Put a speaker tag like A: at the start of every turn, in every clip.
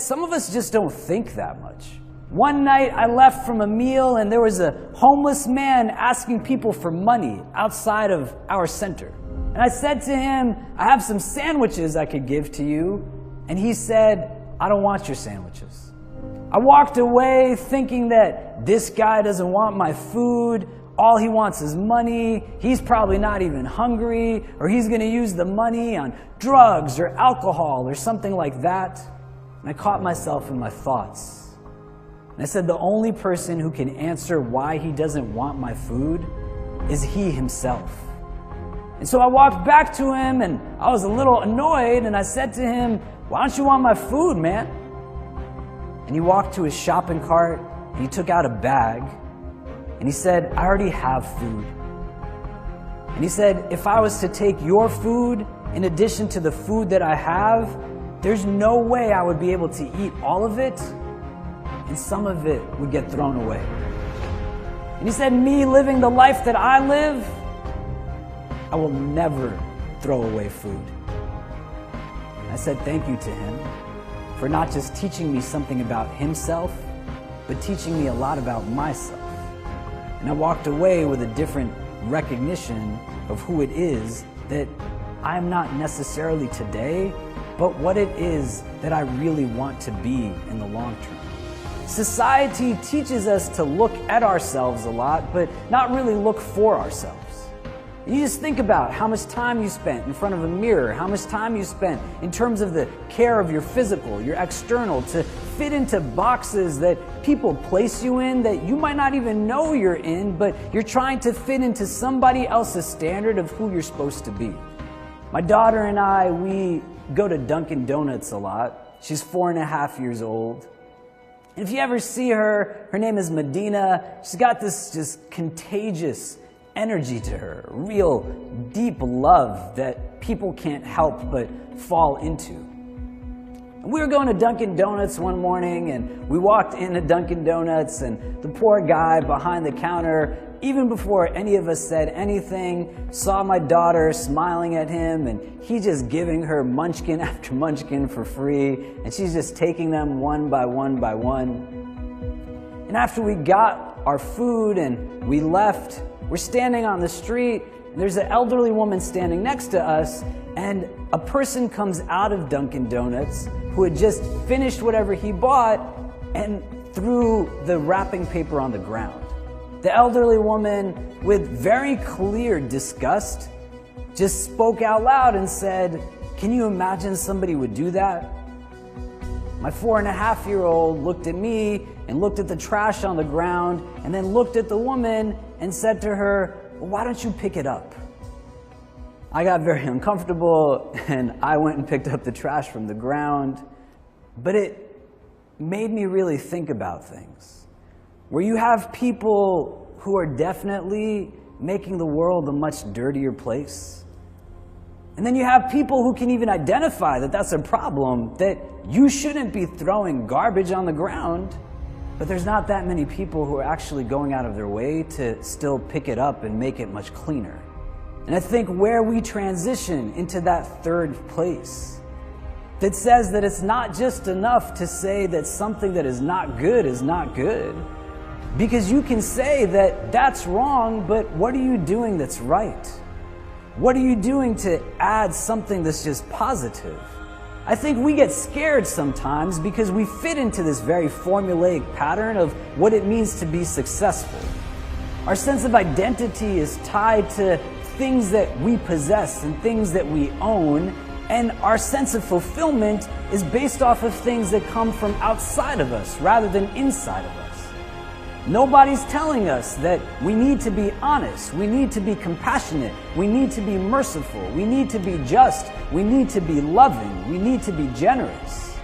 A: some of us just don't think that much. One night I left from a meal and there was a homeless man asking people for money outside of our center. And I said to him, I have some sandwiches I could give to you. And he said, I don't want your sandwiches. I walked away thinking that this guy doesn't want my food. All he wants is money. He's probably not even hungry, or he's going to use the money on drugs or alcohol or something like that. And I caught myself in my thoughts. And I said, the only person who can answer why he doesn't want my food is he himself. And so I walked back to him and I was a little annoyed and I said to him, why don't you want my food, man? And he walked to his shopping cart and he took out a bag and he said, I already have food. And he said, if I was to take your food in addition to the food that I have, there's no way I would be able to eat all of it, and some of it would get thrown away. And he said, me living the life that I live, I will never throw away food. And I said thank you to him for not just teaching me something about himself, but teaching me a lot about myself. And I walked away with a different recognition of who it is that I'm not necessarily today, but what it is that I really want to be in the long term. Society teaches us to look at ourselves a lot, but not really look for ourselves. You just think about how much time you spent in front of a mirror, how much time you spent in terms of the care of your physical, your external, to fit into boxes that people place you in that you might not even know you're in, but you're trying to fit into somebody else's standard of who you're supposed to be. My daughter and I, we go to Dunkin' Donuts a lot. She's 4.5 years old. And if you ever see her, her name is Medina. She's got this just contagious energy to her, real deep love that people can't help but fall into. And we were going to Dunkin' Donuts one morning, and we walked into Dunkin' Donuts, and the poor guy behind the counter, even before any of us said anything, saw my daughter smiling at him, and he just giving her munchkin after munchkin for free, and she's just taking them one by one by one. And after we got our food and we left, we're standing on the street, and there's an elderly woman standing next to us, and a person comes out of Dunkin' Donuts who had just finished whatever he bought and threw the wrapping paper on the ground. The elderly woman, with very clear disgust, just spoke out loud and said, "Can you imagine somebody would do that?" My 4.5-year-old looked at me and looked at the trash on the ground and then looked at the woman and said to her, "Well, why don't you pick it up?" I got very uncomfortable and I went and picked up the trash from the ground, but it made me really think about things. Where you have people who are definitely making the world a much dirtier place. And then you have people who can even identify that that's a problem, that you shouldn't be throwing garbage on the ground, but there's not that many people who are actually going out of their way to still pick it up and make it much cleaner. And I think where we transition into that third place, that says that it's not just enough to say that something that is not good, because you can say that that's wrong, but what are you doing that's right? What are you doing to add something that's just positive? I think we get scared sometimes because we fit into this very formulaic pattern of what it means to be successful. Our sense of identity is tied to things that we possess and things that we own, and our sense of fulfillment is based off of things that come from outside of us rather than inside of us. Nobody's telling us that we need to be honest, we need to be compassionate, we need to be merciful, we need to be just, we need to be loving, we need to be generous.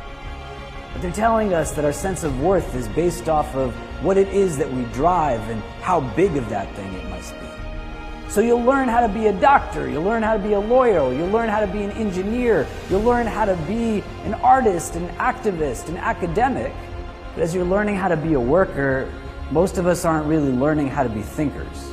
A: But they're telling us that our sense of worth is based off of what it is that we drive and how big of that thing it must be. So you'll learn how to be a doctor, you'll learn how to be a lawyer, you'll learn how to be an engineer, you'll learn how to be an artist, an activist, an academic. But as you're learning how to be a worker, most of us aren't really learning how to be thinkers.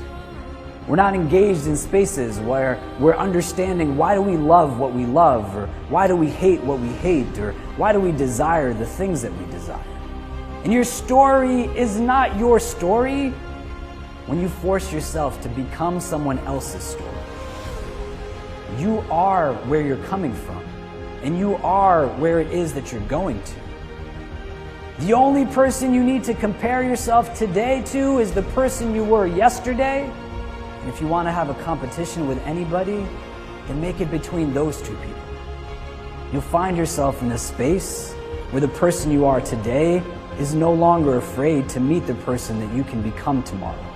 A: We're not engaged in spaces where we're understanding why do we love what we love, or why do we hate what we hate, or why do we desire the things that we desire. And your story is not your story when you force yourself to become someone else's story. You are where you're coming from, and you are where it is that you're going to. The only person you need to compare yourself today to is the person you were yesterday. And if you want to have a competition with anybody, then make it between those two people. You'll find yourself in a space where the person you are today is no longer afraid to meet the person that you can become tomorrow.